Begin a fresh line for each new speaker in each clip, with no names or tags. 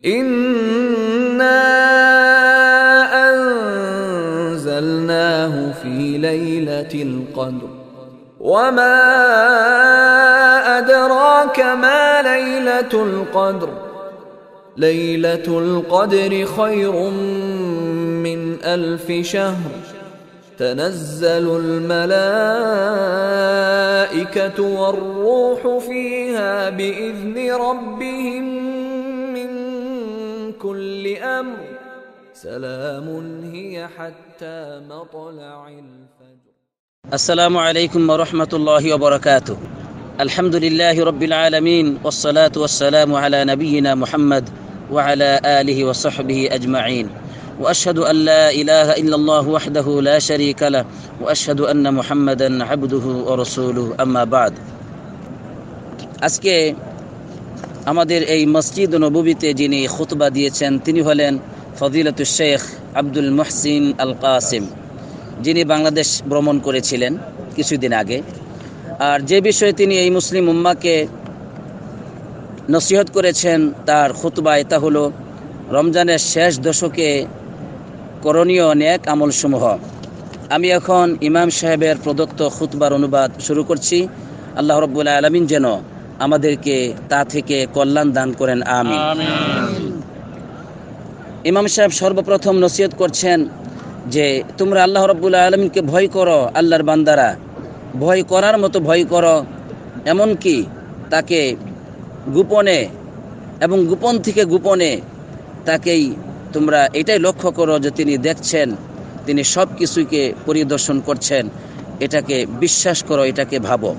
إنا أنزلناه في ليلة القدر وما أدراك ما ليلة القدر ليلة القدر خير من 1000 شهر تنزل الملائكة والروح فيها بإذن ربهم من كل أمر سلام هي حتى مطلع الفجر.
السلام عليكم ورحمة الله وبركاته. الحمد لله رب العالمين والصلاة والسلام على نبينا محمد وعلى آله وصحبه أجمعين وأشهد أن لا إله إلا الله وحده لا شريك له وأشهد أن محمدا عبده ورسوله أما بعد. আজকে আমাদের এই মসজিদ নববীতে যিনি খুতবা দিয়েছেন তিনি হলেন ফজিলাতুল শেখ আব্দুল মুহসিন আল কাসিম, যিনি বাংলাদেশ ভ্রমণ করেছিলেন কিছুদিন আগে। আর যে বিষয়ে তিনি এই মুসলিম উম্মাকে নসিহত করেছেন তার খুতবায় তা হলো রমজানের শেষ দশকে করণীয় নেক আমলসমূহ। আমি এখন ইমাম সাহেবের প্রদত্ত খুতবার অনুবাদ শুরু করছি। আল্লাহ রাব্বুল আলামিন যেন আমাদেরকে তা থেকে কল্যাণ দান করেন, আমিন। ইমাম সাহেব সর্বপ্রথম নসিহত করছেন যে তোমরা আল্লাহ রাব্বুল আলামিনকে ভয় করো, আল্লাহর বান্দারা ভয় করার মতো ভয় করো, এমনকি তাকে গোপনে এবং গোপন থেকে গোপনে তাকেই তোমরা এটাই লক্ষ্য করো যে তিনি দেখছেন, তিনি সব কিছুকে পরিদর্শন করছেন, এটাকে বিশ্বাস করো, এটাকে ভাবো।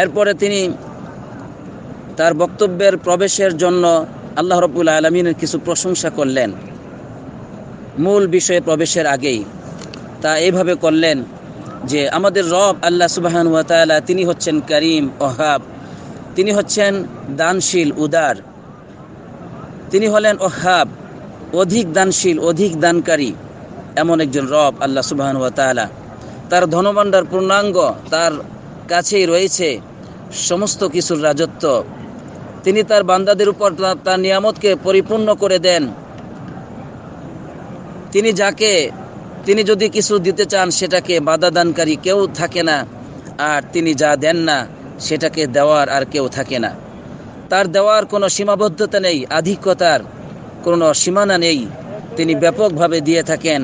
এরপরে তিনি তার বক্তব্যের প্রবেশের জন্য আল্লাহ রাব্বুল আলামিনের কিছু প্রশংসা করলেন মূল বিষয়ে প্রবেশের আগেই। তা এইভাবে করলেন যে আমাদের রব আল্লাহ সুবহানাহু ওয়া তাআলা তিনি হচ্ছেন করিম ওয়াহাব, তিনি হচ্ছেন দানশীল উদার, তিনি হলেন ওয়াহাব অধিক দানশীল অধিক দানকারী, এমন একজন রব আল্লাহ সুবহানাহু ওয়া তাআলা। তার ধনভাণ্ডার পূর্ণাঙ্গ, তার কাছেই রয়েছে সমস্ত কিছুর রাজত্ব। তিনি তার বান্দাদের উপর তার নিয়ামতকে পরিপূর্ণ করে দেন। তিনি যদি কিছু দিতে চান সেটাকে বাধা দানকারী কেউ থাকে না, আর তিনি যা দেন না সেটাকে দেওয়ার আর কেউ থাকে না। তার দেওয়ার কোনো সীমাবদ্ধতা নেই, আধিক্যতার কোনো সীমানা নেই, তিনি ব্যাপকভাবে দিয়ে থাকেন।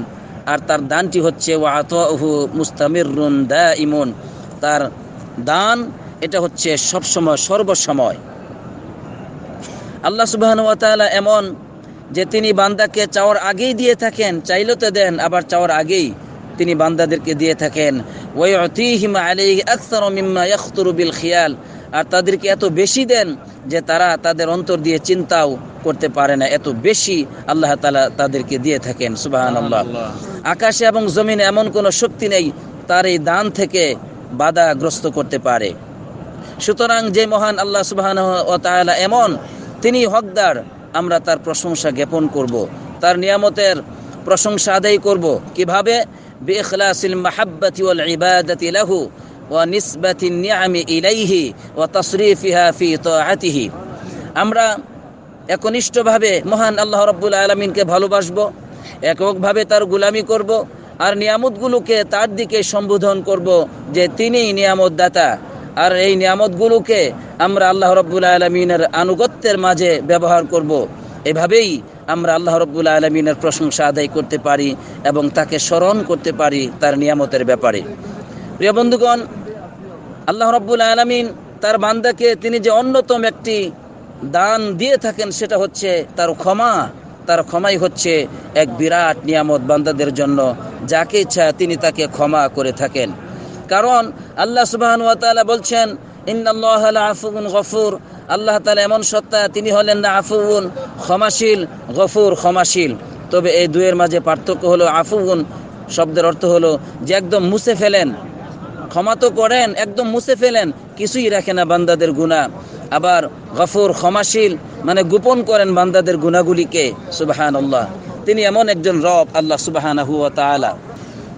আর তার দানটি হচ্ছে ওয়া আতাউহু মুস্তামিরুন দাইমুন, তার দান এটা হচ্ছে সবসময় সর্বসময়। আল্লাহ সুবহানাহু ওয়া তাআলা এমন যে তিনি বান্দাকে চাওয়ার আগেই দিয়ে থাকেন, চাইলে তো দেন, আবার চাওয়ার আগেই তিনি বান্দাদেরকে দিয়ে থাকেন। ওয়া ইউতিহিম আলাইহি আকসারু মিম্মা ইয়াখতুরু বিল খিয়াল, আর তাদেরকে এত বেশি দেন যে তারা তাদের অন্তর দিয়ে চিন্তাও করতে পারে না, এত বেশি আল্লাহ তাআলা তাদেরকে দিয়ে থাকেন। সুবহানাল্লাহ। আকাশে এবং জমিনে এমন কোনো শক্তি নেই তার এই দান থেকে বাধাগ্রস্ত করতে পারে। সুতরাং যে মহান আল্লাহ সুবহানাহু ওয়া তাআলা এমন, তিনি হকদার, আমরা তার প্রশংসা জ্ঞাপন করব, তার নিয়ামতের প্রশংসা আদায় করব। কিভাবে? বিইখলাসিল মাহাব্বাতি ওয়াল ইবাদাতি লাহু ওয়া নিসবাতিন নিআমি ইলাইহি ওয়া তাসরিফিহা ফি তাআতিহি। আমরা একনিষ্ঠভাবে মহান আল্লাহ রাব্বুল আলামিনকে ভালোবাসব, এককভাবে তার গোলামি করব, আর নিয়ামতগুলোকে তার দিকে সম্বোধন করব যে তিনিই নিয়ামত দাতা। আর এই নিয়ামতগুলোকে আমরা আল্লাহ রাব্বুল আলামিনের আনুগত্যের মাঝে ব্যবহার করব। এভাবেই আমরা আল্লাহ রাব্বুল আলামিনের প্রশংসা আদায় করতে পারি এবং তাকে স্মরণ করতে পারি তার নিয়ামতের ব্যাপারে। প্রিয় বন্ধুগণ, আল্লাহ রাব্বুল আলামিন তার বান্দাকে তিনি যে অন্যতম একটি দান দিয়ে থাকেন সেটা হচ্ছে তার ক্ষমা। তার ক্ষমাই হচ্ছে এক বিরাট নিয়ামত বান্দাদের জন্য, যাকে ইচ্ছা তিনি তাকে ক্ষমা করে থাকেন। কারণ আল্লাহ সুবহানাহু ওয়া তাআলা বলছেন ইন্নাল্লাহা লাআফুউন গফুর, আল্লাহ তাআলা এমন সত্তা, তিনি হলেন না আফুউন ক্ষমাশীল, গফুর ক্ষমাশীল। তবে এই দুয়ের মাঝে পার্থক্য হলো আফুউন শব্দের অর্থ হলো যে একদম মুছে ফেলেন, ক্ষমা তো করেন, একদম মুছে ফেলেন, কিছুই রাখে না বান্দাদের গুনাহ। আবার গফুর ক্ষমাশীল মানে গোপন করেন বান্দাদের গুনাহগুলিকে। সুবহানাল্লাহ, তিনি এমন একজন রব আল্লাহ সুবহানাহু ওয়া তাআলা।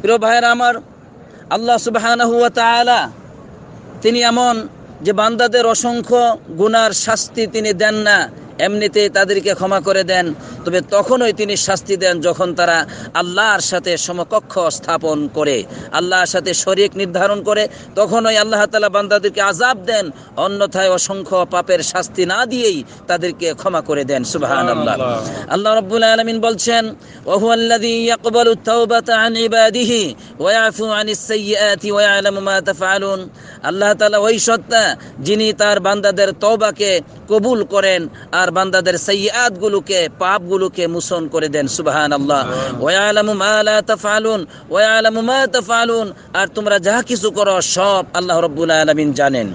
প্রিয় ভাইরা আমার, আল্লাহ সুবহানাহু ওয়া তাআলা তিনি এমন যে বান্দাদের অসংখ্য গুনার শাস্তি তিনি দেন না, এমনিতেই তাদেরকে ক্ষমা করে দেন, তবে তখনই তিনি শাস্তি দেন যখন তারা আল্লাহর সাথে সমকক্ষ স্থাপন করে, আল্লাহর সাথে শরীক নির্ধারণ করে, তখনই আল্লাহ তাআলা বান্দাদেরকে আযাব দেন। অন্যথায় অসংখ্য পাপের শাস্তি না দিয়েই তাদেরকে ক্ষমা করে দেন। সুবহানাল্লাহ। আল্লাহ রাব্বুল আলামিন বলছেন, ওয়া হুয়াল্লাযী ইয়াকবালুত তাওবাতা আন ইবাদিহি ওয়া ইয়াফু আনিস সাইয়্যাতি ওয়া ইয়ালামু মা তাফআলুন। আল্লাহ তাআলা ওই সত্তা যিনি তার বান্দাদের তওবাকে কবুল করেন আর বান্দাদের সাইয়্যাতগুলোকে, পাপগুলোকে মোচন করে দেন। সুবহানাল্লাহ। ওয়া ইয়ালামু মা লা তাফআলুন ওয়া ইয়ালামু মা তাফআলুন, আর তোমরা যা কিছু করো সব আল্লাহ রাব্বুল আলামিন জানেন।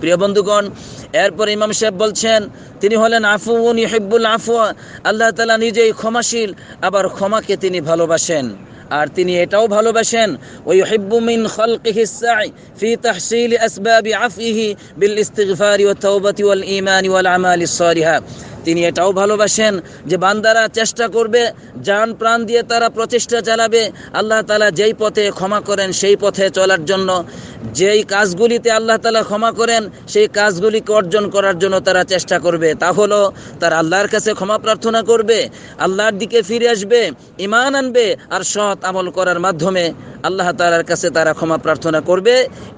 প্রিয় বন্ধুগণ, এরপর ইমাম সাহেব বলছেন তিনি হলেন আফুউন ইউহিব্বুল আফওয়া। আল্লাহ তাআলা নিজেই ক্ষমাশীল, আবার ক্ষমাকে তিনি ভালোবাসেন। আর তিনি এটাও ভালোবাসেন, ওয়া ইউহিব্বু মিন খালকিহি সাই ফি তাহসিলি আসবাবি আফইহি বিল ইস্তিগফারি ওয়াত তাওবাতি ওয়াল ঈমানি ওয়াল আমালিস সালিহা। তিনি এটাও ভালোবাসেন যে বান্দারা চেষ্টা করবে, জান প্রাণ দিয়ে তারা প্রচেষ্টা চালাবে আল্লাহ তাআলা যেই পথে ক্ষমা করেন সেই পথে চলার জন্য। যেই কাজগুলিতে আল্লাহ তাআলা ক্ষমা করেন সেই কাজগুলিকে অর্জন করার জন্য তারা চেষ্টা করবে। তা হলো তারা আল্লাহর কাছে ক্ষমা প্রার্থনা করবে, আল্লাহর দিকে ফিরে আসবে, ঈমান আনবে, আর সৎ আমল করার মাধ্যমে আল্লাহ তাআলার কাছে তারা ক্ষমা প্রার্থনা করবে।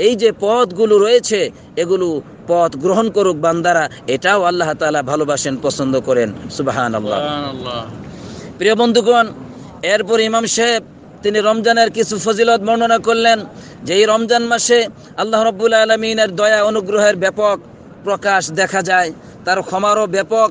এই যে পথগুলো রয়েছে এগুলো পথ গ্রহণ করুক বান্দারা, এটাও আল্লাহ তাআলা ভালোবাসেন, পছন্দ করেন। সুবহানাল্লাহ। প্রিয় বন্ধুগণ, এরপর ইমাম সাহেব তিনি রমজানের কিছু ফজিলত বর্ণনা করলেন, যে এই রমজান মাসে আল্লাহ রাব্বুল আলামিনের দয়া অনুগ্রহের ব্যাপক প্রকাশ দেখা যায়, তার ক্ষমারও ব্যাপক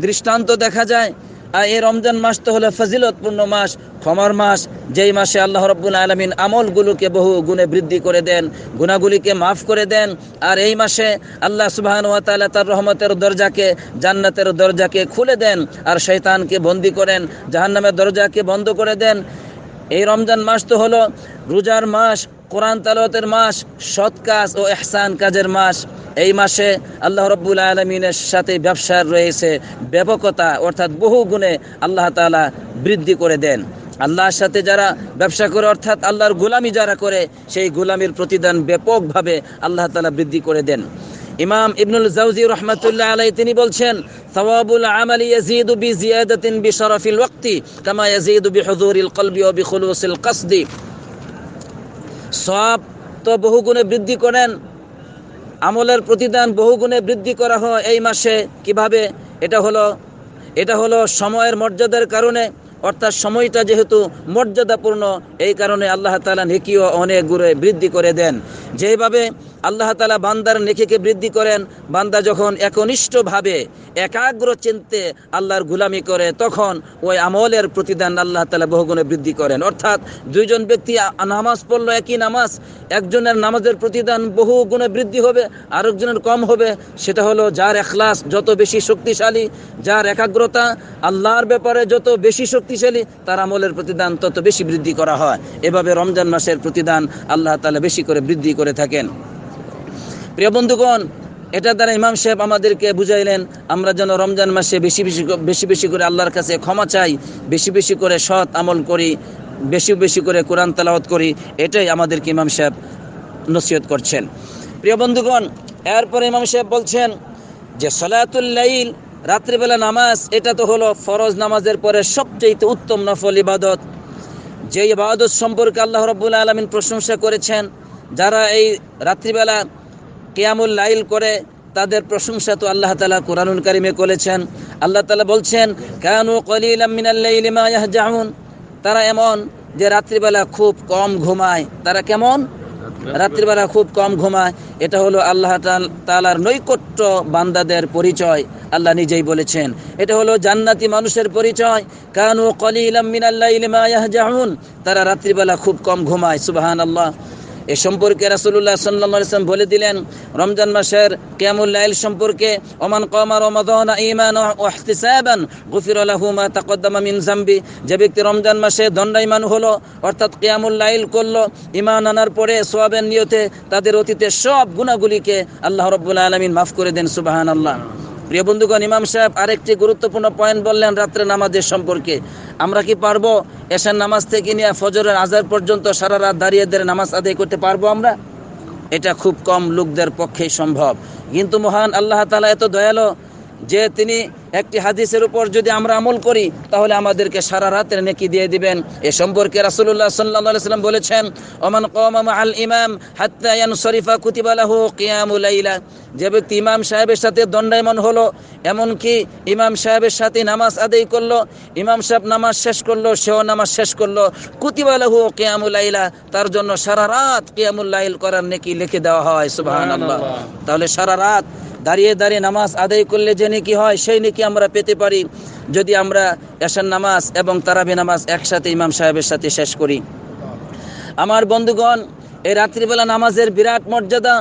দৃষ্টান্ত দেখা যায়। আর এই রমজান মাস তো হলো ফজিলতপূর্ণ মাস, ক্ষমার মাস, যেই মাসে আল্লাহ রাব্বুল আলামিন আমলগুলোকে বহু গুণে বৃদ্ধি করে দেন, গুনাহগুলিকে মাফ করে দেন। আর এই মাসে আল্লাহ সুবহানাহু ওয়া তাআলা তার রহমতের দরজাকে, জান্নাতের দরজাকে খুলে দেন, আর শয়তানকে বন্দী করেন, জাহান্নামের দরজাকে বন্ধ করে দেন। এই রমজান মাস তো হলো রোজার মাস, কোরআন তেলাওয়াতের মাস, সৎ কাজ ও ইহসান কাজের মাস। এই মাসে আল্লাহ রাব্বুল আলামিনের সাথে ব্যবসার রয়েছে ব্যাপকতা, অর্থাৎ বহু গুণে আল্লাহ তাআলা বৃদ্ধি করে দেন। আল্লাহর সাথে যারা ব্যবসা করে, অর্থাৎ আল্লাহর গোলামি যারা করে, সেই গোলামির প্রতিদান ব্যাপকভাবে আল্লাহ তাআলা বৃদ্ধি করে দেন। ইমাম ইবনুল জাওজি রাহমাতুল্লাহ আলাইহি তিনি বলছেন, সাওয়াবুল আমালি ইয়াজিদু বিজিয়াদাতিন বিশরাফিল ওয়াক্তি কামা ইয়াজিদু বিহুযুরিল কলবি ওয়া বিখুলুসিল কসদি। সওয়াব তো বহুগুণে বৃদ্ধি করেন, আমলের প্রতিদান বহুগুণে বৃদ্ধি করা হয় এই মাসে। কিভাবে? এটা হলো সময়ের মর্যাদার কারণে, অর্থাৎ সময়টা যেহেতু মর্যাদাপূর্ণ, এই কারণে আল্লাহ তাআলা নেকিও অনেক গুণে বৃদ্ধি করে দেন। যেভাবে আল্লাহ তাআলা বান্দার নেকিকে বৃদ্ধি করেন, বান্দা যখন একনিষ্ঠভাবে একাগ্র চিন্তে আল্লাহর গোলামি করে, তখন ওই আমলের প্রতিদান আল্লাহ তাআলা বহুগুণে বৃদ্ধি করেন। অর্থাৎ দুইজন ব্যক্তি নামাজ পড়লো, একই নামাজ, একজনের নামাজের প্রতিদান বহু গুণে বৃদ্ধি হবে, আরেকজনের কম হবে। সেটা হলো যার ইখলাস যত বেশি শক্তিশালী, যার একাগ্রতা আল্লাহর ব্যাপারে যত বেশি শক্তিশালী, তার আমলের প্রতিদান তত বেশি বৃদ্ধি করা হয়। এভাবে রমজান মাসের প্রতিদান আল্লাহ তাআলা বেশি করে বৃদ্ধি করে থাকেন। প্রিয় বন্ধুগণ, এটা দ্বারা ইমাম সাহেব আমাদেরকে বুঝাইলেন আমরা যেন রমজান মাসে বেশি বেশি করে আল্লাহর কাছে ক্ষমা চাই, বেশি বেশি করে সৎ আমল করি, বেশি বেশি করে কোরআন তেলাওয়াত করি। এটাই আমাদেরকে ইমাম সাহেব নসিহত করছেন। প্রিয় বন্ধুগণ, এরপরে ইমাম সাহেব বলছেন যে সালাতুল লাইল, রাত্রিবেলা নামাজ, এটা তো হলো ফরজ নামাজের পরে সবচেয়ে উত্তম নফল ইবাদত। যে ইবাদত সম্পর্কে আল্লাহ রাব্বুল আলামিন প্রশংসা করেছেন, যারা এই রাত্রিবেলা কিয়ামুল লাইল করে তাদের প্রশংসা তো আল্লাহ তাআলা কোরআনুল কারীমে করেছেন। আল্লাহ তাআলা বলছেন, কানু কলিলাম মিনাল লাইলি মা ইয়াহজাউন। তারা এমন যে রাত্রিবেলা খুব কম ঘুমায়। তারা কেমন? রাত্রিবেলা খুব কম ঘুমায়। এটা হলো আল্লাহ তাআলার নৈকট্য বান্দাদের পরিচয়। আল্লাহ নিজেই বলেছেন এটা হলো জান্নাতি মানুষের পরিচয়। কানু কলিলাম মিনাল লাইলি মা ইয়াহজাউন। তারা রাত্রিবেলা খুব কম ঘুমায়। সুবহানাল্লাহ। এ সম্পর্কে রাসূলুল্লাহ সাল্লাল্লাহু আলাইহি ওয়াসাল্লাম বলে দিলেন রমজান মাসের কিয়ামুল লাইল সম্পর্কে, ওমান কামা রমাদান ঈমানান ওয়া ইহতিসাবান গুফিরা লাহু মা তাকদ্দামা মিন যামবি। যে ব্যক্তি রমজান মাসে দণ্ডায়মান হলো, অর্থাৎ কিয়ামুল লাইল করলো, ঈমান আনার পরে সওয়াবের নিয়তে, তাদের অতীতের সব গুনাহগুলিকে আল্লাহ রাব্বুল আলামিন মাফ করে দেন। সুবহানাল্লাহ। প্রিয় বন্ধুগণ, ইমাম সাহেব আরেকটি গুরুত্বপূর্ণ পয়েন্ট বললেন রাত্রে নামাজের সম্পর্কে। আমরা কি পারবো এশার নামাজ থেকে নিয়ে ফজরের আজান পর্যন্ত সারা রাত দাঁড়িয়ে নামাজ আদায় করতে পারবো আমরা? এটা খুব কম লোকদের পক্ষেই সম্ভব। কিন্তু মহান আল্লাহ তাআলা এত দয়ালু যে তিনি একটি হাদিসের উপর যদি আমরা আমল করি তাহলে আমাদেরকে সারা রাতের নেকি দিয়ে দিবেন। এ সম্পর্কে রাসূলুল্লাহ সাল্লাল্লাহু আলাইহি ওয়াসাল্লাম বলেছেন, ওমান কামা মাআল ইমাম হাত্তা ইয়ানসরিফা কুতিবা লাহু কিয়ামুল লাইলা। যে ব্যক্তি ইমাম সাহেবের সাথে দণ্ডায়মান হলো, এমনকি ইমাম সাহেবের সাথে নামাজ আদায় করলো, ইমাম সাহেব নামাজ শেষ করলো, সেও নামাজ শেষ করলো, কুতিবা লাহু কিয়ামুল লাইলা, তার জন্য সারা রাত কিয়ামুল লাইল করার নেকি লিখে দেওয়া হয়। সুবহানাল্লাহ। তাহলে সারা রাত দাঁড়িয়ে দাঁড়িয়ে নামাজ আদায় করলে যে নেকি হয় সেই নেকি আমরা পেতে পারি যদি আমরা এশার নামাজ এবং তারাবি নামাজ একসাথে ইমাম সাহেবের সাথে শেষ করি। আমার বন্ধুগণ, এই রাত্রিবেলা নামাজের বিরাট মর্যাদা।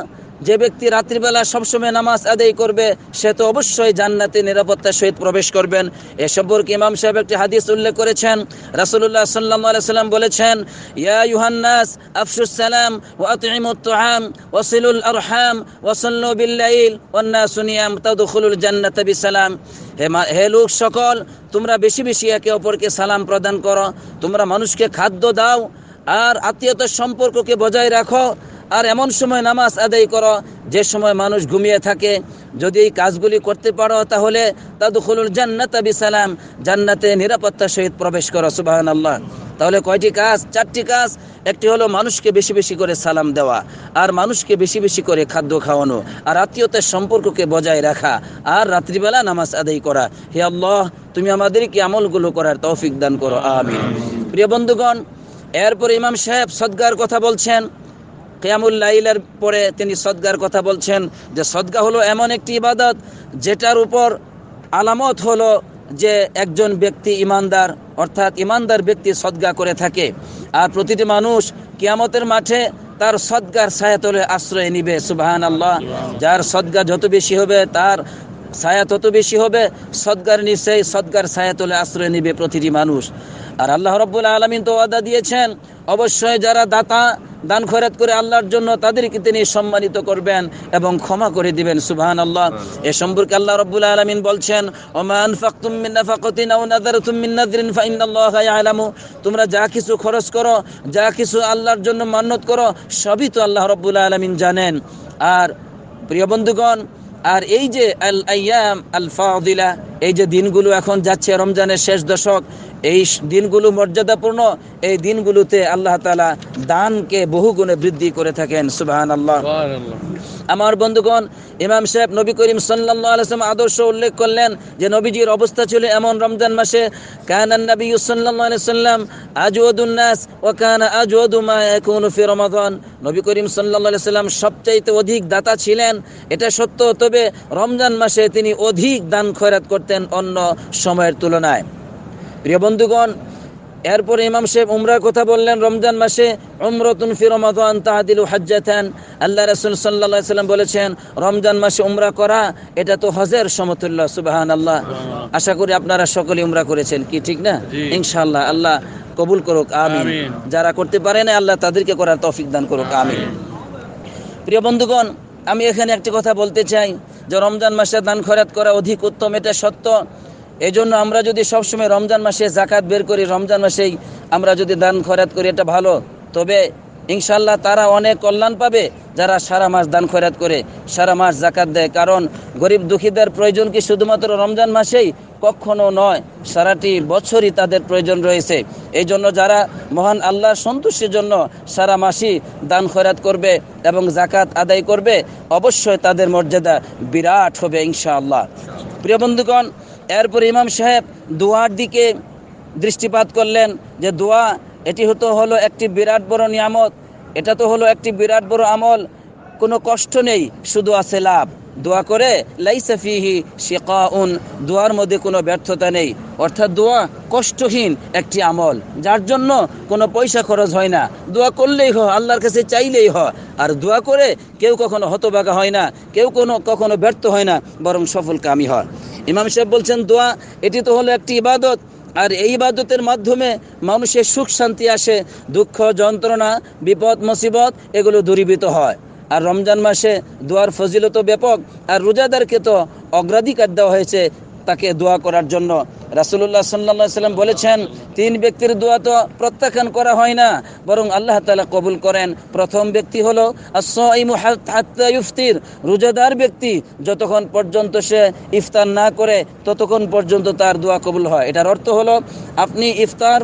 যে ব্যক্তি রাত্রিবেলা সবসময় নামাজ আদায় করবে সে তো অবশ্যই জান্নাতে নিরাপত্তার সহিত প্রবেশ করবেন। এ সম্পর্কে ইমাম সাহেব একটি হাদিস উল্লেখ করেছেন। রাসূলুল্লাহ সাল্লাল্লাহু আলাইহি ওয়াসাল্লাম বলেছেন, ইয়া আইয়ুহান নাস আফশুস সালাম ওয়া আতঈমুত তুআম ওয়া সিলুল আরহাম ওয়া সাল্লু বিল লাইল ওয়ান নাসু নিয়াম তাদখুলুল জান্নাতা বিসালাম। হে লোক সকল, তোমরা বেশি বেশি একে অপরকে সালাম প্রদান করো, তোমরা মানুষকে খাদ্য দাও, আর আত্মীয়তার সম্পর্ককে বজায় রাখো, আর এমন সময় নামাজ আদায় করো যে সময় মানুষ ঘুমিয়ে থাকে। যদি এই কাজগুলি করতে পারো তাহলে তাদখুলুল জান্নাতা বিসালাম, জান্নাতে নিরাপত্তার সহিত প্রবেশ করো। সুবহানাল্লাহ। তাহলে কয়টি কাজ? 4টি কাজ। একটি হলো মানুষকে বেশি বেশি করে সালাম দেওয়া, আর মানুষকে বেশি বেশি করে খাদ্য খাওয়ানো, আর আত্মীয়তার সম্পর্ককে বজায় রাখা, আর রাত্রিবেলা নামাজ আদায় করা। হে আল্লাহ, তুমি আমাদেরকে আমলগুলো করার তৌফিক দান করো, আমিন। প্রিয় বন্ধুগণ, এরপর ইমাম সাহেব সদকার কথা বলছেন। কিয়ামুল লাইলের পরে তিনি সদকার কথা বলছেন যে সদকা হলো এমন একটি ইবাদত যেটার উপর আলামত হলো যে একজন ব্যক্তি ইমানদার, অর্থাৎ ইমানদার ব্যক্তি সদকা করে থাকে। আর প্রতিটি মানুষ কিয়ামতের মাঠে তার সদকার ছায়াতলে আশ্রয় নিবে। সুবহানাল্লাহ। যার সদকা যত বেশি হবে তার ছায়া তত বেশি হবে। সদকার নিশ্চয়ই সদকার ছায়াতলে আশ্রয় নিবে প্রতিটি মানুষ। আর আল্লাহ রাব্বুল আলামিন তো ওয়াদা দিয়েছেন, অবশ্যই যারা দাতা দান খয়রাত করে আল্লাহর জন্য তাদেরকে তিনি সম্মানিত করবেন এবং ক্ষমা করে দিবেন। সুবহানাল্লাহ। এ সম্পর্কে আল্লাহ রাব্বুল আলামিন বলছেন, ওমা আনফাকতুম মিন নাফাকাতিন আও নাযারতুম মিন নাযরিন ফাইন্নাল্লাহা ইয়ালামু। তোমরা যা কিছু খরচ করো, যা কিছু আল্লাহর জন্য মান্যত করো, সবই তো আল্লাহ রাব্বুল আলামিন জানেন। আর প্রিয় বন্ধুগণ, আর এই যে আল আইয়াম আল ফাদিলা, এই যে দিনগুলো এখন যাচ্ছে, রমজানের শেষ দশক, এই দিনগুলো মর্যাদাপূর্ণ। এই দিনগুলোতে আল্লাহ তাআলা দানকে বহুগুণে বৃদ্ধি করে থাকেন। সুবহানাল্লাহ। আমার বন্ধুগণ, ইমাম সাহেব নবী করিম সাল্লাল্লাহু আলাইহি ওয়াসাল্লাম আদর্শ উল্লেখ করলেন যে নবীজির অবস্থা ছিল এমন রমজান মাসে, কানান নবী সাল্লাল্লাহু আলাইহি ওয়াসাল্লাম আজওয়াদুন নাস ওয়া কানা আজওয়াদু মা ইয়াকুনু ফি রমাদান। নবী করিম সাল্লাল্লাহু আলাইহি ওয়াসাল্লাম সবচাইতে অধিক দাতা ছিলেন, এটা সত্য। তবে রমজান মাসে তিনি অধিক দান খয়রাত করতেন অন্য সময়ের তুলনায়। প্রিয় বন্ধুগণ, এরপরে ইমাম সাহেব উমরার কথা বললেন। রমজান মাসে উমরাতুন ফি রমাদান তাআদিলু হাজ্জাতান। আল্লাহ রাসূল সাল্লাল্লাহু আলাইহি ওয়াসাল্লাম বলেছেন, রমজান মাসে উমরা করা এটা তো হজের সমতুল্য। সুবহানাল্লাহ। আশা করি আপনারা সকলে উমরা করেছেন, কি ঠিক না? ইনশাআল্লাহ আল্লাহ কবুল করুক, আমিন। যারা করতে পারে না আল্লাহ তাদেরকে করার তৌফিক দান করুক, আমিন। প্রিয় বন্ধুগণ, আমি এখানে একটি কথা বলতে চাই যে রমজান মাসে দান খয়রাত করা অধিক উত্তম, এটা সত্য। এজন্য আমরা যদি সবসময় রমজান মাসে যাকাত বের করি, রমজান মাসেই আমরা যদি দান খয়রাত করি, এটা ভালো। তবে ইনশাআল্লাহ তারা অনেক কল্যাণ পাবে যারা সারা মাস দান খয়রাত করে, সারা মাস যাকাত দেয়। কারণ গরিব দুঃখীদের প্রয়োজন কি শুধুমাত্র রমজান মাসেই? কখনো নয়, সারাটি বছরই তাদের প্রয়োজন রয়েছে। এই জন্য যারা মহান আল্লাহর সন্তুষ্টির জন্য সারা মাসই দান খয়রাত করবে এবং যাকাত আদায় করবে, অবশ্যই তাদের মর্যাদা বিরাট হবে ইনশাআল্লাহ। প্রিয় বন্ধুগণ, এরপর ইমাম সাহেব দোয়ার দিকে দৃষ্টিপাত করলেন যে দোয়া এটি হলো একটি বিরাট বড় নিয়ামত, এটা তো হলো একটি বিরাট বড় আমল। কোনো কষ্ট নেই, শুধু আছে লাভ। দোয়া করে লাইসা ফিহি শিকাউন, দোয়ার মধ্যে কোনো ব্যর্থতা নেই। অর্থাৎ দোয়া কষ্টহীন একটি আমল, যার জন্য কোনো পয়সা খরচ হয় না। দোয়া করলেই হয়, আল্লাহর কাছে চাইলেই হয়। আর দোয়া করে কেউ কখনো হতভাগা হয় না, কেউ কখনো ব্যর্থ হয় না, বরং সফল কামী হয়। ইমাম সাহেব বলছেন দোয়া এটি তো হলো একটি ইবাদত, আর এই ইবাদতের মাধ্যমে মানুষের সুখ শান্তি আসে, দুঃখ যন্ত্রণা বিপদ মুসিবত এগুলো দূরীভূত হয়। আর রমজান মাসে দোয়ার ফজিলত ব্যাপক। আর রোজাদারকে তো অগ্রাধিকার দেওয়া হয়েছে তাকে দোয়া করার জন্য। রাসূলুল্লাহ সাল্লাল্লাহু আলাইহি সাল্লাম বলেছেন, 3 ব্যক্তির দোয়া তো প্রত্যাখ্যান করা হয় না, বরং আল্লাহ তাআলা কবুল করেন। প্রথম ব্যক্তি হলো আস-সাইমু হাত্তা ইফতির, রোজাদার ব্যক্তি যতক্ষণ পর্যন্ত সে ইফতার না করে ততক্ষণ পর্যন্ত তার দোয়া কবুল হয়। এটার অর্থ হলো আপনি ইফতার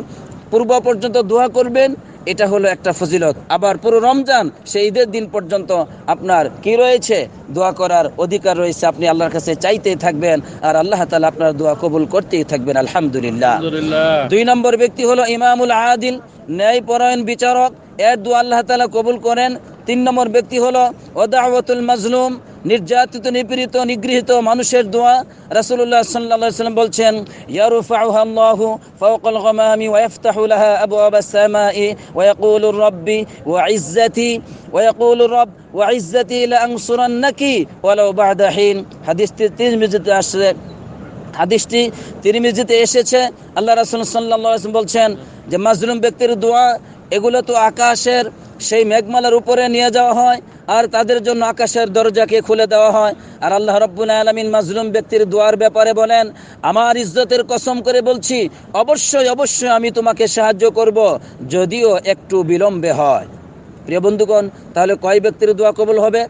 পূর্ব পর্যন্ত দোয়া করবেন, এটা হলো একটা ফজিলত। আবার পুরো রমজান সেই ঈদের দিন পর্যন্ত আপনার কি রয়েছে, দোয়া করার অধিকার রয়েছে। আপনি আল্লাহর কাছে চাইতেই থাকবেন আর আল্লাহ তাআলা আপনার দোয়া কবুল করতেই থাকবেন, আলহামদুলিল্লাহ। 2 নম্বর ব্যক্তি হলো ইমামুল আদিল, ন্যায়পরায়ণ বিচারক, এর দোয়া আল্লাহ তাআলা কবুল করেন। 3 নম্বর ব্যক্তি হলো ওয়াদাওয়াতুল মাজলুম, নির্যাতিত, নিপীড়িত, নিগৃহীত মানুষের দোয়া। রাসূলুল্লাহ সাল্লাল্লাহু আলাইহি ওয়াসাল্লাম বলছেন, ইয়ারফাউহা আল্লাহু ফাওকাল গামামি ওয়া ইফতাহু লাহা আবওয়াবাস সামাই ওয়া ইয়াকুলু রাব্বি ওয়া ইজ্জাতি ওয়া ইয়াকুলু রাbb ওয়া ইজ্জাতি লা আনসুরান্নাকি ওয়ালাউ বা'দা হিন। হাদিসটি তিরমিজিতে এসেছে। আল্লাহ রাসূল সাল্লাল্লাহু আলাইহি ওয়াসাল্লাম বলছেন যে মাজলুম ব্যক্তির দোয়া এগুলো তো আকাশের সেই মেঘমালার উপরে নিয়ে যাওয়া হয় আর তাদের জন্য আকাশের দরজাকে খুলে দেওয়া হয়। আর আল্লাহ রাব্বুল আলামিন মাজলুম ব্যক্তির দোয়ার ব্যাপারে বলেন, আমার ইজ্জতের কসম করে বলছি, অবশ্যই অবশ্যই আমি তোমাকে সাহায্য করব, যদিও একটু বিলম্বে হয়। প্রিয় বন্ধুগণ, তাহলে কয় ব্যক্তির দোয়া কবুল হবে?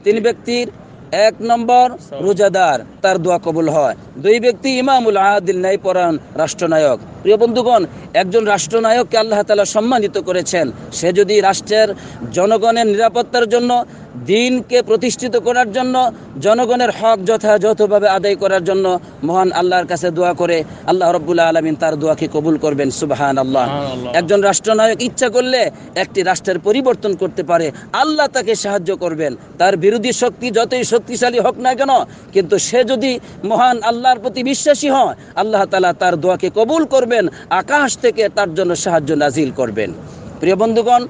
3 ব্যক্তির। 1 নম্বর রোজাদার, তার দোয়া কবুল হয়। 2 ব্যক্তি ইমামুল আদিল, ন্যায়পরায়ণ রাষ্ট্রনায়ক। প্রিয় বন্ধুগণ, একজন রাষ্ট্রনায়ককে আল্লাহ তাআলা সম্মানিত করেছেন। সে যদি রাষ্ট্রের জনগণের নিরাপত্তার জন্য, দিনকে প্রতিষ্ঠিত করার জন্য, জনগণের হক যথাযথভাবে আদায় করার জন্য মহান আল্লাহর কাছে দোয়া করে, আল্লাহ রাব্বুল আলামিন তার দোয়াকে কবুল করবেন, সুবহানাল্লাহ। একজন রাষ্ট্রনায়ক ইচ্ছা করলে একটি রাষ্ট্রের পরিবর্তন করতে পারে, আল্লাহ তাকে সাহায্য করবেন। তার বিরোধী শক্তি যতই শক্তিশালী হোক না কেন, কিন্তু সে যদি মহান আল্লাহর প্রতি বিশ্বাসী হয়, আল্লাহ তাআলা তার দোয়াকে কবুল করবেন, আকাশ থেকে তার জন্য সাহায্য নাজিল করবেন। প্রিয় বন্ধুগণ,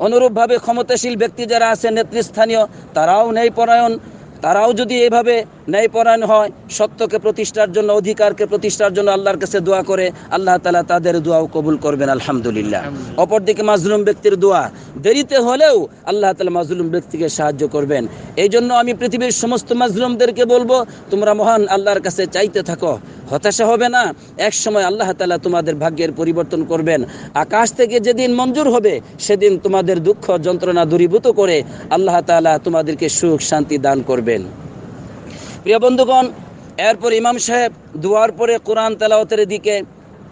অনুরূপভাবে ক্ষমতাশীল ব্যক্তি যারা আছেন, নেতৃস্থানীয়, তারাও ন্যায়পরায়ণ। তারাও যদি এভাবে ন্যায়পরায়ণ হয়, সত্যকে প্রতিষ্ঠার জন্য, অধিকারকে প্রতিষ্ঠার জন্য আল্লাহর কাছে দোয়া করে, আল্লাহ তাআলা তাদের দোয়াও কবুল করবেন, আলহামদুলিল্লাহ। অপরদিকে মাজলুম ব্যক্তির দোয়া দেরিতে হলেও আল্লাহ তাআলা মাজলুম ব্যক্তিকে সাহায্য করবেন। এই জন্য আমি পৃথিবীর সমস্ত মাজলুমদেরকে বলবো, তোমরা মহান আল্লাহর কাছে চাইতে থাকো, হতাশা হবে না। এক সময় আল্লাহ তাআলা তোমাদের ভাগ্যের পরিবর্তন করবেন। আকাশ থেকে যেদিন মঞ্জুর হবে, সেদিন তোমাদের দুঃখ যন্ত্রণা দূরীভূত করে আল্লাহ তাআলা তোমাদেরকে সুখ শান্তি দান করবেন। প্রিয় বন্ধুগণ, এরপর ইমাম সাহেব দুয়ার পরে কোরআন তেলাওয়াতের দিকে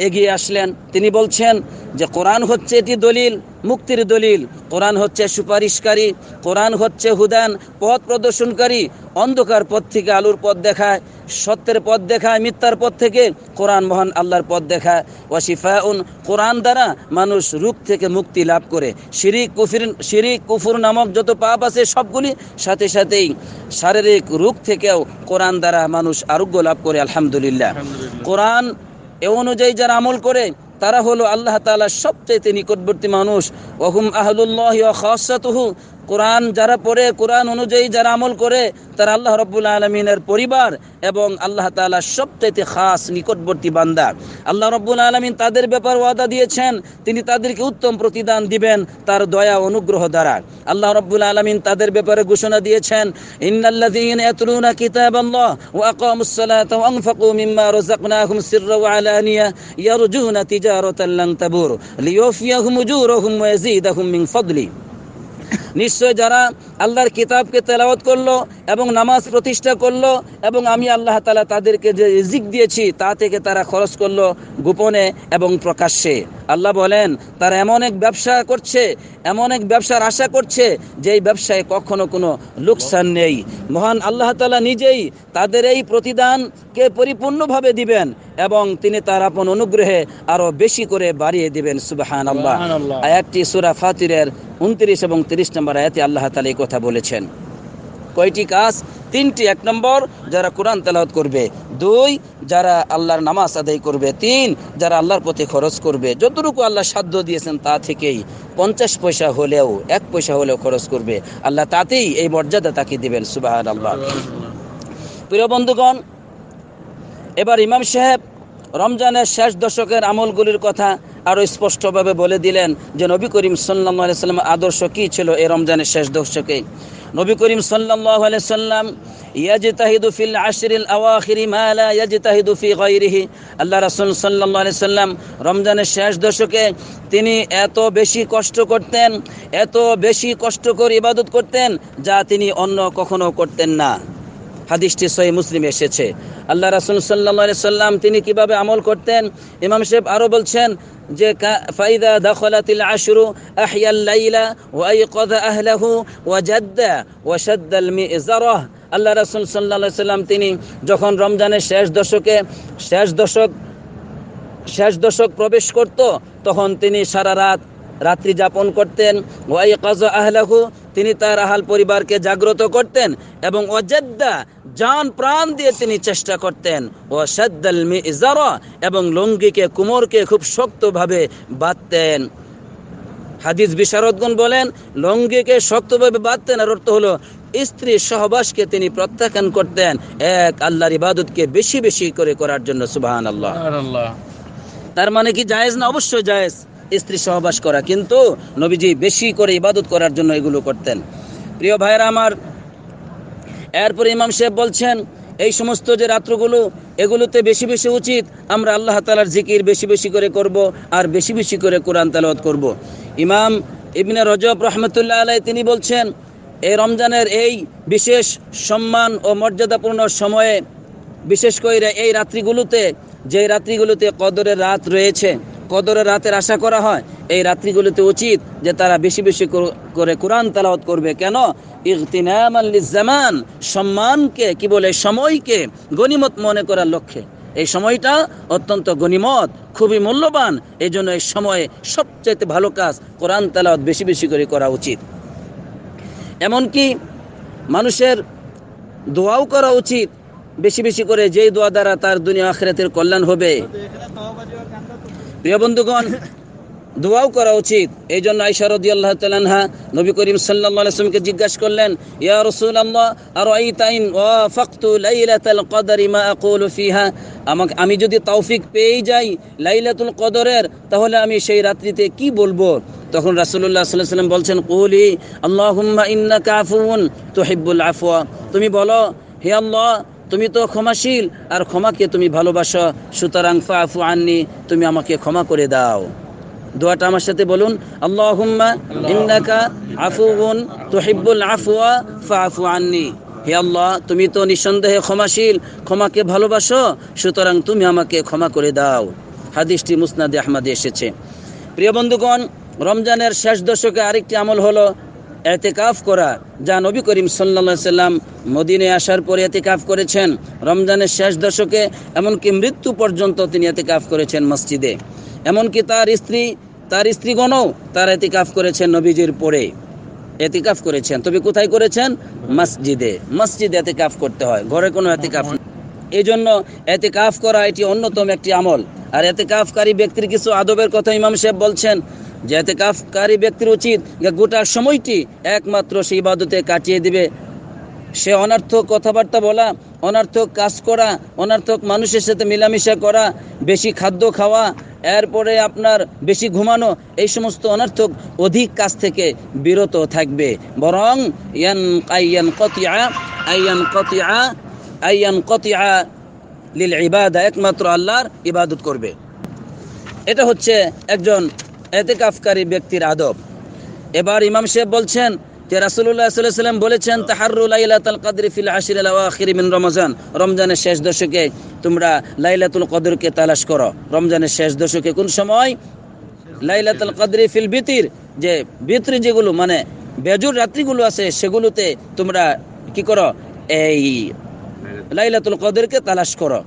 এগিয়ে আসলেন। তিনি বলছেন যে কোরআন হচ্ছে এটি দলিল, মুক্তির দলিল। কোরআন হচ্ছে সুপারিশকারী, কোরআন হচ্ছে হুদান, পথ প্রদর্শনকারী। অন্ধকার পথ থেকে আলোর পথ দেখায়, সত্যের পথ দেখায়, মিথ্যার পথ থেকে কোরআন মহান আল্লাহর পথ দেখায়। ওয়াশিফাউন, কোরআন দ্বারা মানুষ রূপ থেকে মুক্তি লাভ করে। শিরিক কুফর নামক যত পাপ আছে সবগুলি, সাথে সাথেই শারীরিক রোগ থেকেও কোরআন দ্বারা মানুষ আরোগ্য লাভ করে, আলহামদুলিল্লাহ। কোরআন এ অনুযায়ী যারা আমল করে তারা হলো আল্লাহ তাআলার সবচেয়ে নিকটবর্তী মানুষ। ওহুম আহলুল্লাহি ওয়া খাসাতুহু, কোরআন যারা পড়ে, কোরআন অনুযায়ী যারা আমল করে, তারা আল্লাহ রাব্বুল আলামিনের পরিবার এবং আল্লাহ তাআলার সবচেয়ে খাস নিকটবর্তী বান্দা। আল্লাহ রাব্বুল আলামিন তাদের ব্যাপারে ওয়াদা দিয়েছেন, তিনি তাদেরকে উত্তম প্রতিদান দিবেন তার দয়া অনুগ্রহ দ্বারা। আল্লাহ রাব্বুল আলামিন তাদের ব্যাপারে ঘোষণা দিয়েছেন, ইন্নাল্লাযীনা ইয়াতলুনা কিতাবাল্লাহ ওয়া আকামুস সালাতা ওয়া আনফাকু মিম্মা রাযাকনাহুম সিররা ওয়া আলানিয়া ইয়ারজুনা তিজারাতান লান তাবুর লিওয়াফিয়াহুম উজুরহুম ওয়া ইয়াজিদাহুম মিন ফাদলি। নিশ্চয় যারা আল্লাহর কিতাবকে তেলাওয়াত করলো এবং নামাজ প্রতিষ্ঠা করলো এবং আমি আল্লাহ তাআলা তাদেরকে যে রিজিক দিয়েছি তা থেকে তারা খরচ করলো গোপনে এবং প্রকাশ্যে। আল্লাহ বলেন তারা এমন এক ব্যবসা করছে, এমন এক ব্যবসার আশা করছে যেই ব্যবসায় কখনো কোনো লোকসান নেই। মহান আল্লাহ তাআলা নিজেই তাদের এই প্রতিদানকে পরিপূর্ণভাবে দিবেন এবং তিনি তার আপন অনুগ্রহে আরো বেশি করে বাড়িয়ে দিবেন, সুবহানাল্লাহ। আয়াতটি সূরা ফাতিরের 29 এবং 30 নম্বর আয়াতে আল্লাহ তাআলা এই কথা বলেছেন। কয়টি কাজ? 3টি। 1 নম্বর, যারা কোরআন তেলাওয়াত করবে। 2, যারা আল্লাহর নামাজ আদায় করবে। 3, যারা আল্লাহর পথে খরচ করবে। যতটুকু আল্লাহ সাধ্য দিয়েছেন তা থেকেই 50 পয়সা হলেও, 1 পয়সা হলেও খরচ করবে, আল্লাহ তাতেই এই মর্যাদা তাকে দিবেন, সুবহানাল্লাহ। প্রিয় বন্ধুগণ, এবার ইমাম সাহেব রমজানের শেষ দশকের আমলগুলির কথা আরো স্পষ্টভাবে বলে দিলেন যে নবী করিম সাল্লাল্লাহু আলাইহি ওয়াসাল্লামের আদর্শ কি ছিল এই রমজানের শেষ দশকে। নবী করিম সাল্লাল্লাহু আলাইহি সাল্লাম ইয়াজতাহিদু ফিল আশরিল আওয়াখিরি মা লা ইয়াজতাহিদু ফি গায়রিহি, আল্লাহ রাসূল সাল্লাল্লাহু আলাইহি সাল্লাম রমজানের শেষ দশকে তিনি এত বেশি কষ্ট করতেন, এত বেশি কষ্ট করে ইবাদত করতেন যা তিনি অন্য কখনো করতেন না। হাদিসটি সহিহ মুসলিমে এসেছে। আল্লাহ রাসূল সাল্লাল্লাহু আলাইহি সাল্লাম তিনি কিভাবে আমল করতেন, ইমাম সাহেব আরো বলছেন যে ফাইদা দাখালাতিল আশরু আহইয়াল লাইলা ওয়া আইকাযা আহলাহু ওয়া জাদ্দা ওয়া শাদ্দাল মিযরাহ। আল্লাহ রাসূল সাল্লাল্লাহু আলাইহি সাল্লাম তিনি যখন রমজানের শেষ দশক প্রবেশ করত তখন তিনি সারা রাত্রি যাপন করতেন। ওয়া আইকাযা আহলাহু, তিনি তার আহাল পরিবারকে জাগ্রত করতেন, এবং ওয়াজাদ্দা, জান প্রাণ দিয়ে তিনি চেষ্টা করতেন, ওয়া শাদ্দাল মিযরা, এবং লুঙ্গিকে কোমরকে খুব শক্তভাবে বাঁধতেন। হাদিস বিশারদগণ বলেন লুঙ্গিকে শক্তভাবে বাঁধতেন আর অর্থ হলো স্ত্রী সহবাসকে তিনি প্রত্যাখ্যান করতেন এক আল্লাহর ইবাদতকে বেশি বেশি করে করার জন্য। সুবহানাল্লাহ। তার মানে কি জায়েজ না? অবশ্যই জায়েজ স্ত্রী সহবাস করা, কিন্তু নবীজি বেশি করে ইবাদত করার জন্য এগুলো করতেন। প্রিয় ভাইরা আমার, এরপর ইমাম সাহেব বলছেন এই সমস্ত যে রাত্রগুলো এগুলোতে বেশি বেশি উচিত আমরা আল্লাহ তাআলার জিকির বেশি বেশি করে করব আর বেশি বেশি করে কোরআন তেলাওয়াত করব। ইমাম ইবনে রজব রাহমাতুল্লাহ আলাইহি তিনি বলছেন এই রমজানের এই বিশেষ সম্মান ও মর্যাদাপূর্ণ সময়ে, বিশেষ করে এই রাত্রিগুলোতে, যে রাত্রিগুলোতে কদরের রাত রয়েছে, কদরের রাতের আশা করা হয়, এই রাত্রিগুলোতে উচিত যে তারা বেশি বেশি করে কোরআন তেলাওয়াত করবে। কেন? ইগতিনামান লিজ্জামান, সম্মানকে কি বলে, সময়কে গনিমত মনে করার লক্ষ্যে। এই সময়টা অত্যন্ত গনিমত, খুবই মূল্যবান, এই জন্য এই সময়ে সবচাইতে ভালো কাজ কোরআন তেলাওয়াত বেশি বেশি করে করা উচিত। এমনকি মানুষের দোয়াও করা উচিত বেশি বেশি করে, যেই দোয়া দ্বারা তার দুনিয়া আখিরাতের কল্যাণ হবে। প্রিয় বন্ধুগণ, দোয়াও করা উচিত। এই জন্য আয়েশা রাদিয়াল্লাহু তাআলা আনহা নবী করিম সাল্লাল্লাহু আলাইহি ওয়াসাল্লামকে জিজ্ঞাসা করলেন, ইয়া রাসূলুল্লাহ আরাইতা ইন ওয়াফাকতু লাইলাতাল কদরি মা আকুলু ফিহা, আমি যদি তৌফিক পেয়ে যাই লাইলাতুল কদরের, তাহলে আমি সেই রাত্রিতে কি বলবো? তখন রাসূলুল্লাহ সাল্লাল্লাহু আলাইহি ওয়াসাল্লাম বলছেন, কুলি আল্লাহুম্মা ইন্নাকা আফুউন তুহিব্বুল আফওয়া, তুমি বলো হে আল্লাহ তুমি তো ক্ষমাশীল আর ক্ষমাকে তুমি ভালোবাসো, সুতরাং ফাফু আন্নি, তুমি আমাকে ক্ষমা করে দাও। দোয়াটা আমার সাথে বলুন, আল্লাহুম্মা ইন্নাকা আফুউন তুহিব্বুল আফওয়া ফাফু আন্নি, হে আল্লাহ তুমি তো নিঃসন্দেহে ক্ষমাশীল, ক্ষমাকে ভালোবাসো, সুতরাং তুমি আমাকে ক্ষমা করে দাও। হাদিসটি মুসনাদে আহমদে এসেছে। প্রিয় বন্ধুগণ, রমজানের শেষ দশকে আরেকটি আমল হলো এতেকাফ করা, যা নবী করিম সাল্লাল্লাহু আলাইহি সাল্লাম মদিনায় আসার পরে এতেকাফ করেছেন। রমজানের শেষ দশকে এমনকি মৃত্যু পর্যন্ত তিনি এতেকাফ করেছেন মসজিদে। এমনকি তার স্ত্রীগণও তার এতেকাফ করেছেন নবীজির পরে এতেকাফ করেছেন। তবে কোথায় করেছেন? মসজিদে এতেকাফ করতে হয়, ঘরে কোনো এতেকাফ। এই জন্য এতেকাফ করা এটি অন্যতম একটি আমল। আর এতেকাফকারী ব্যক্তির কিছু আদবের কথা ইমাম সাহেব বলছেন যে এতেকাফকারী ব্যক্তির উচিত গোটা সময়টি একমাত্র সেই ইবাদতে কাটিয়ে দিবে। সে অনর্থক কথাবার্তা বলা, অনর্থক কাজ করা, অনর্থক মানুষের সাথে মেলামেশা করা, বেশি খাদ্য খাওয়া, এরপরে আপনার বেশি ঘুমানো, এই সমস্ত অনর্থক অধিক কাজ থেকে বিরত থাকবে। বরং লিল ইবাদা, একমাত্র আল্লাহর ইবাদত করবে। এটা হচ্ছে একজন এতেকাফকারী ব্যক্তির আদব। এবার ইমাম সাহেব বলছেন যে রাসূলুল্লাহ সাল্লাল্লাহু আলাইহি ওয়াসাল্লাম বলেছেন, তাহাররু লাইলাতুল কদরি ফিল আশরিল আওয়াখির মিন রমজান, রমজানের শেষ দশকে তোমরা লাইলাতুল কদরকে তালাশ করো। রমজানের শেষ দশকে কোন সময়? লাইলাতুল কদরি ফিল বিতির, যে বিতরি যেগুলো মানে বেজুর রাত্রিগুলো আছে সেগুলোতে তোমরা কি করো? এই লাইলাতুল কদরকে তালাশ করো।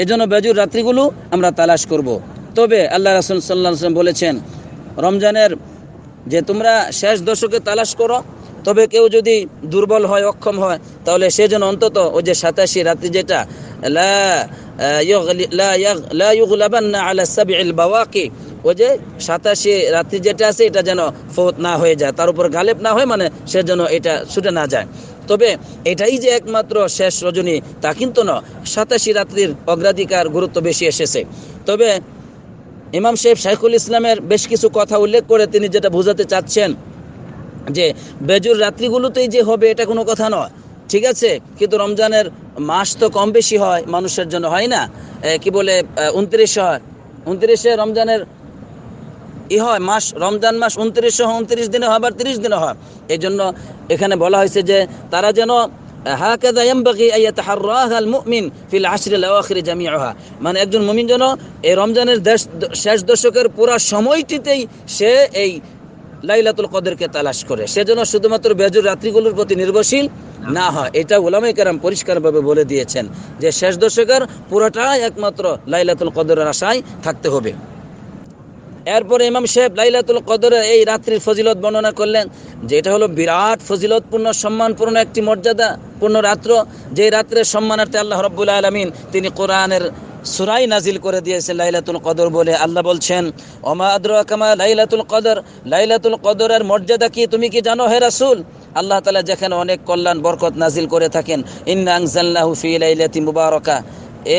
এজন্য বেজুর রাত্রিগুলো আমরা তালাশ করব। তবে আল্লাহ রাসূল সাল্লাল্লাহু আলাইহি ওয়াসাল্লাম বলেছেন রমজানের যে তোমরা শেষ দশকে তালাশ করো, তবে কেউ যদি দুর্বল হয়, অক্ষম হয়, তাহলে সে যেন অন্তত ওই যে 87 রাত্রি, যেটা লা ইউগলাবান্না আলা সাবইল বাওয়াকি, ওই যে 87 রাত্রি যেটা আছে এটা যেন ফৌত না হয়ে যায়, তার উপর গালেব না হয়, মানে সে যেন এটা ছুটে না যায়। তবে এটাই যে একমাত্র শেষ রজনী তা কিন্তু না, 87 রাত্রির অগ্রাধিকার গুরুত্ব বেশি এসেছে। তবে ইমাম সাহেব শাইখুল ইসলামের বেশ কিছু কথা উল্লেখ করে তিনি যেটা বোঝাতে চাচ্ছেন যে বেজুর রাত্রিগুলোতেই যে হবে এটা কোনো কথা নয়, ঠিক আছে, কিন্তু রমজানের মাস তো কম বেশি হয়, মানুষের জন্য হয় না। কি বলে 29 হয়, 29 রমজানের হয় মাস, রমজান মাস 29 দিনে হয়, আবার 30 দিনে হয়। এই জন্য এখানে বলা হয়েছে যে তারা যেন হাকাযা ইয়ানবাগি আন ইয়াতাহাররাহা আল মুমিন ফিল আশরিল আওয়াখির জামিআহা, মানে একজন মুমিন যেন এই রমজানের শেষ দশকের পুরো সময়টিতেই সে এই লাইলাতুল কদরকে তালাশ করে, সেজন্য শুধুমাত্র বেজুর রাত্রিগুলোর প্রতি নির্ভরশীল না হয়। এটা উলামায়ে কেরাম পরিষ্কারভাবে বলে দিয়েছেন যে শেষ দশকের পুরোটাই একমাত্র লাইলাতুল কদরের আশায় থাকতে হবে। এরপরে ইমাম সাহেব লাইলাতুল কদরের এই রাত্রির ফজিলত বর্ণনা করলেন যে এটা হলো বিরাট ফজিলতপূর্ণ, সম্মানপূর্ণ একটি মর্যাদাপূর্ণ রাত্র, যে রাত্রের সম্মানার্থে আল্লাহ রাব্বুল আলামিন তিনি কোরআনের সূরাই নাজিল করে দিয়েছেন লাইলাতুল কদর বলে। আল্লাহ বলছেন, ওমা আদরাকা মা লাইলাতুল কদর, লাইলাতুল কদরের মর্যাদা কি তুমি কি জানো হে রাসূল? আল্লাহ তাআলা যেখানে অনেক কল্যাণ বরকত নাজিল করে থাকেন, ইন্না আনজালনাহু ফি লাইলাতিন মুবারাকা,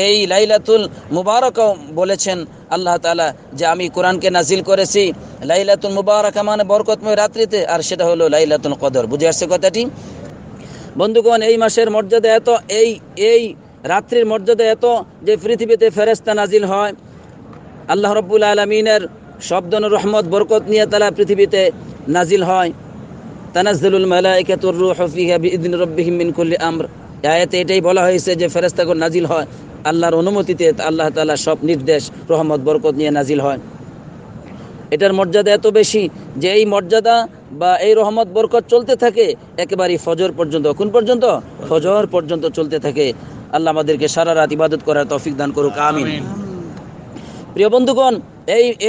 এই লাইলাতুল মুবারাকা বলেছেন আল্লাহ তাআলা যে আমি কোরআনকে নাজিল করেছি লাইলাতুল মুবারাকা মানে বরকতময় রাত্রিতে, আর সেটা হলো লাইলাতুল কদর। বুঝে আসছে কথাটি? বন্ধুগণ, এই মাসের মর্যাদা এত, এই রাত্রির মর্যাদা এত যে পৃথিবীতে ফেরেশতা নাজিল হয়, আল্লাহ রাব্বুল আলামিনের শব্দন রহমত বরকত নিয়ে তারা পৃথিবীতে নাজিল হয়। তানাজ্জালুল মালায়েকাতুর রূহু ফিহা বিইذনি রাব্বিহিম মিন কুল্লি আমর, আয়াতে এটাই বলা হয়েছে যে ফেরেশতাগণ নাজিল হয় আল্লাহর অনুমতিতে, আল্লাহ তাআলা সব নির্দেশ রহমত বরকত নিয়ে নাজিল হয়। এটার মর্যাদা এত বেশি যে এই মর্যাদা বা এই রহমত বরকত চলতে থাকে একেবারে ফজর পর্যন্ত। কোন পর্যন্ত? ফজর পর্যন্ত চলতে থাকে। আল্লাহ আমাদেরকে সারা রাত ইবাদত করার তৌফিক দান করুক, আমিন। প্রিয় বন্ধুগণ,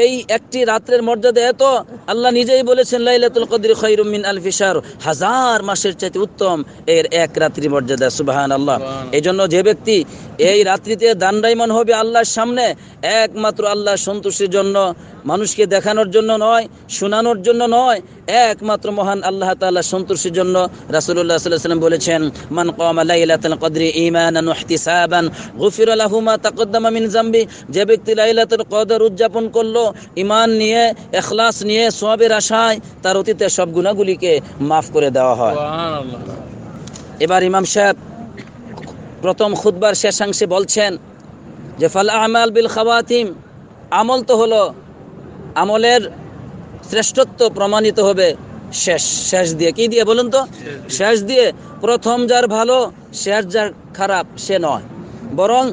এই একটি রাত্রের মর্যাদা এত, আল্লাহ নিজেই বলেছেন লাইলাতুল কদরি খায়রুম মিন আলফি শাহর, হাজার মাসের চাইতে উত্তম এর এক রাত্রির মর্যাদা। সুবহানাল্লাহ। এই জন্য যে ব্যক্তি এই রাত্রিতে দাণ্ডায়মান হবে আল্লাহর সামনে, একমাত্র আল্লাহর সন্তুষ্টির জন্য, মানুষকে দেখানোর জন্য নয়, শোনানোর জন্য নয়, একমাত্র মহান আল্লাহ তাআলার সন্তুষ্টির জন্য। রাসূলুল্লাহ সাল্লাল্লাহু আলাইহি ওয়াসাল্লাম বলেছেন, মান কামা লাইলাতুল কদরি ঈমানান ওয়া ইহতিসাবান গুফিরা লাহু মা তাকদ্দামা মিন যামবি, যে ব্যক্তি লাইলাতুল কদর উদযাপন করলো ঈমান নিয়ে, ইখলাস নিয়ে, সওয়াবের আশায়, তার অতীতের সব গুনাহগুলিকে মাফ করে দেওয়া হয়। সুবহানাল্লাহ। এবার ইমাম সাহেব প্রথম খুতবার শেষাংশে বলছেন যে ফাল আমাল বিল খাওয়াতিম, আমল তো হলো, আমলের শ্রেষ্ঠত্ব প্রমাণিত হবে শেষ দিয়ে। কি দিয়ে বলুন তো? শেষ দিয়ে। প্রথম যার ভালো শেষ যার খারাপ সে নয়, বরং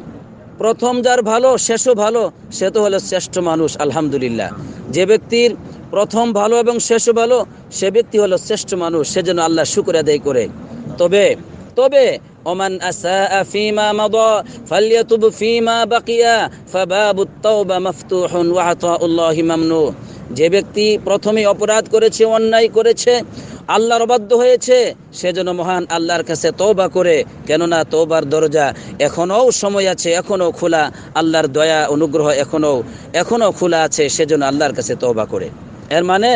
প্রথম যার ভালো শেষও ভালো, সে তো হলো শ্রেষ্ঠ মানুষ। আলহামদুলিল্লাহ, যে ব্যক্তির প্রথম ভালো এবং শেষও ভালো সে ব্যক্তি হলো শ্রেষ্ঠ মানুষ, সেজন্য আল্লাহ শুকর আদায় করে। তবে ওমান আসা ফিমা মাদা ফালইয়াতুব ফিমা বাকিয়া ফাবাবুত তাওবা মাফতুহুন ওয়া আতাউল্লাহি মামনু, যে ব্যক্তি প্রথমে অপরাধ করেছে, অন্যায় করেছে, আল্লাহর অবাধ্য হয়েছে, সেজন্য মহান আল্লাহর কাছে তওবা করে, কেননা তওবার দরজা এখনও সময় আছে, এখনও খোলা, আল্লাহর দয়া অনুগ্রহ এখনও খোলা আছে, সেজন্য আল্লাহর কাছে তওবা করে। এর মানে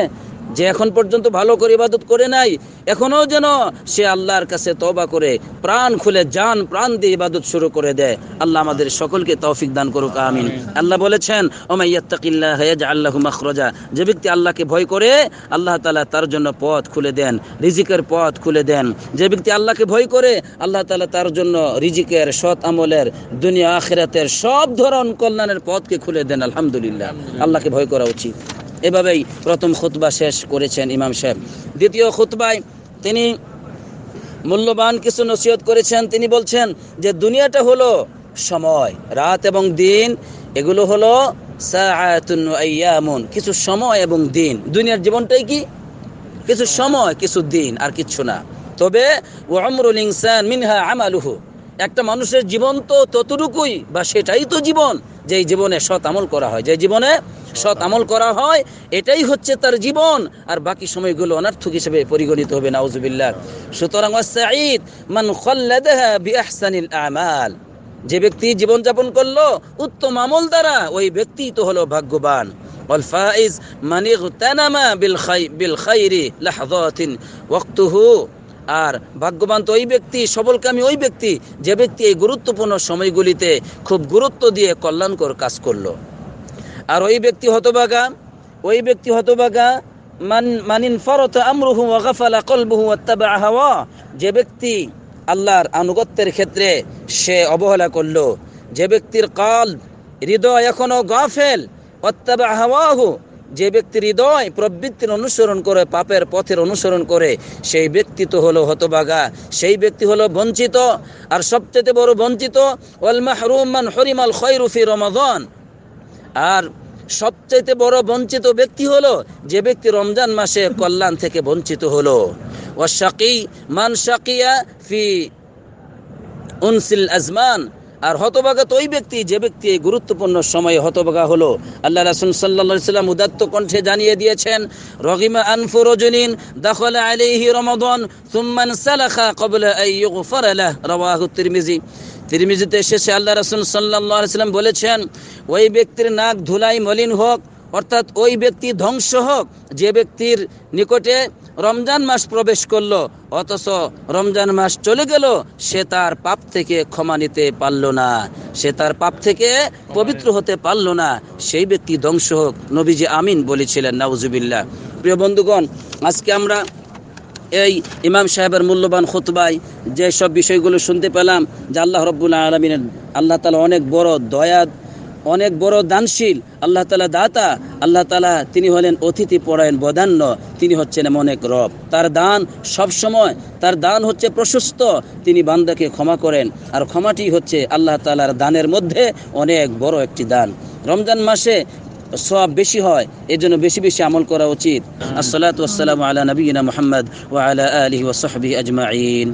যে এখন পর্যন্ত ভালো করে ইবাদত করে নাই, এখনও যেন সে আল্লাহর কাছে তওবা করে প্রাণ খুলে জান প্রাণ দিয়ে ইবাদত শুরু করে দেয়। আল্লাহ আমাদের সকলকে তৌফিক দান করুক, আমিন। আল্লাহ বলেছেন, ওমাই ইয়াত্তাকিল্লাহ ইয়াজআল লাহু মাখরাজা, যে ব্যক্তি আল্লাহকে ভয় করে আল্লাহ তাআলা তার জন্য পথ খুলে দেন, রিজিকের পথ খুলে দেন। যে ব্যক্তি আল্লাহকে ভয় করে আল্লাহ তাআলা তার জন্য রিজিকের, সৎ আমলের, দুনিয়া আখিরাতের সব ধরনের কল্যাণের পথকে খুলে দেন। আলহামদুলিল্লাহ, আল্লাহকে ভয় করা উচিত। এভাবেই প্রথম খুতবা শেষ করেছেন ইমাম সাহেব। দ্বিতীয় খুতবায় তিনি মূল্যবান কিছু নসিহত করেছেন। তিনি বলছেন যে দুনিয়াটা হলো সময়, রাত এবং দিন এগুলো হলো সাআতুন ওয়া আইয়ামুন, কিছু সময় এবং দিন। দুনিয়ার জীবনটাই কি? কিছু সময়, কিছু দিন, আর কিছু না। তবে ওয়া উমরুল ইনসান মিনহা আমালুহু, একটা মানুষের জীবন তো ততটুকুই, বা সেটাই তো জীবন যেই জীবনে সৎ আমল করা হয়, যে জীবনে সৎ আমল করা হয় এটাই হচ্ছে তার জীবন, আর বাকি সময়গুলো অনর্থক হিসেবে পরিগণিত হবে। নাউজুবিল্লাহ। সুতরাং ওয়াসঈদ মান খাল্লাদাহা বিআহসানিল আমাল, যে ব্যক্তি জীবন যাপন করলো উত্তম আমল দ্বারা, ওই ব্যক্তি তো হলো ভাগ্যবান। ওয়াল ফাইজ মান ইগতানামা বিল খাইরি লাহযাতিন ওয়াক্তুহু, আর ভাগ্যবান তো ওই ব্যক্তি, সবলকামী ওই ব্যক্তি, যে ব্যক্তি এই গুরুত্বপূর্ণ সময়গুলিতে খুব গুরুত্ব দিয়ে কল্যাণকর কাজ করলো। আর ওই ব্যক্তি হতভাগা মানিন ফারাতা আমরুহু ওয়া গাফালা কলবুহু ওয়াত্তাবা হাওয়া, যে ব্যক্তি আল্লাহর আনুগত্যের ক্ষেত্রে সে অবহেলা করলো, যে ব্যক্তির কলব হৃদয় এখনো গাফেল, ওয়াত্তাবা হাওয়াহু, যে ব্যক্তির হৃদয় প্রবৃত্তির অনুসরণ করে, পাপের পথের অনুসরণ করে, সেই ব্যক্তি তো হলো হতভাগা, সেই ব্যক্তি হলো বঞ্চিত। আর সবচেয়ে বড় বঞ্চিত ওয়াল মাহরুম মান হুরিমাল খায়রু ফি রমাদান, আর সবচেয়ে বড় বঞ্চিত ব্যক্তি হলো যে ব্যক্তি রমজান মাসে কল্যাণ থেকে বঞ্চিত হলো। ওয়াশাকি মান শাকিয়া ফি উনসিল আজমান, আর হতভাগা তো ওই ব্যক্তি যে ব্যক্তি এই গুরুত্বপূর্ণ সময়ে হতভাগা হলো। আল্লাহ রাসূল সাল্লাল্লাহু আলাইহি সাল্লাম উদাত্ত কণ্ঠে জানিয়ে দিয়েছেন, রগিমা আনফু রাজুলিন দাখালা আলাইহি রমাদান সুম্মা সালাখা ক্বাবলা আন ইউগফারা লাহ, রাওয়াহু তিরমিজি। তিরমিজিতে এসেছে আল্লাহ রাসূল সাল্লাল্লাহু আলাইহি সাল্লাম বলেছেন, ওই ব্যক্তির নাক ধুলাই মলিন হোক, অর্থাৎ ওই ব্যক্তি ধ্বংস হোক যে ব্যক্তির নিকটে রমজান মাস প্রবেশ করলো অথচ রমজান মাস চলে গেল, সে তার পাপ থেকে ক্ষমা নিতে পারল না, সে তার পাপ থেকে পবিত্র হতে পারল না, সেই ব্যক্তি ধ্বংস হোক। নবীজি আমিন বলেছিলেন, নাউজুবিল্লাহ। প্রিয় বন্ধুগণ, আজকে আমরা এই ইমাম সাহেবের মূল্যবান খুতবায় যে সব বিষয়গুলো শুনতে পেলাম, যে আল্লাহ রাব্বুল আলামিনের, আল্লাহ তাআলা অনেক বড় দয়া, অনেক বড় দানশীল, আল্লাহ তাআলা দাতা, আল্লাহ তাআলা তিনি হলেন অতিথি পরায়ণ বদান্য, তিনি হচ্ছেন এমন এক রব। তার দান সব সময়, তার দান হচ্ছে প্রশস্ত, তিনি বান্দাকে ক্ষমা করেন, আর ক্ষমাটি হচ্ছে আল্লাহ তাআলার দানের মধ্যে অনেক বড় একটি দান। রমজান মাসে সওয়াব বেশি হয়, এর জন্য বেশি বেশি আমল করা উচিত। আসসালাতু ওয়াসসালামু আলা নবিয়িনা মুহাম্মদ ওয়া আলা আলিহি ওয়া সাহবিহি আজমাইন।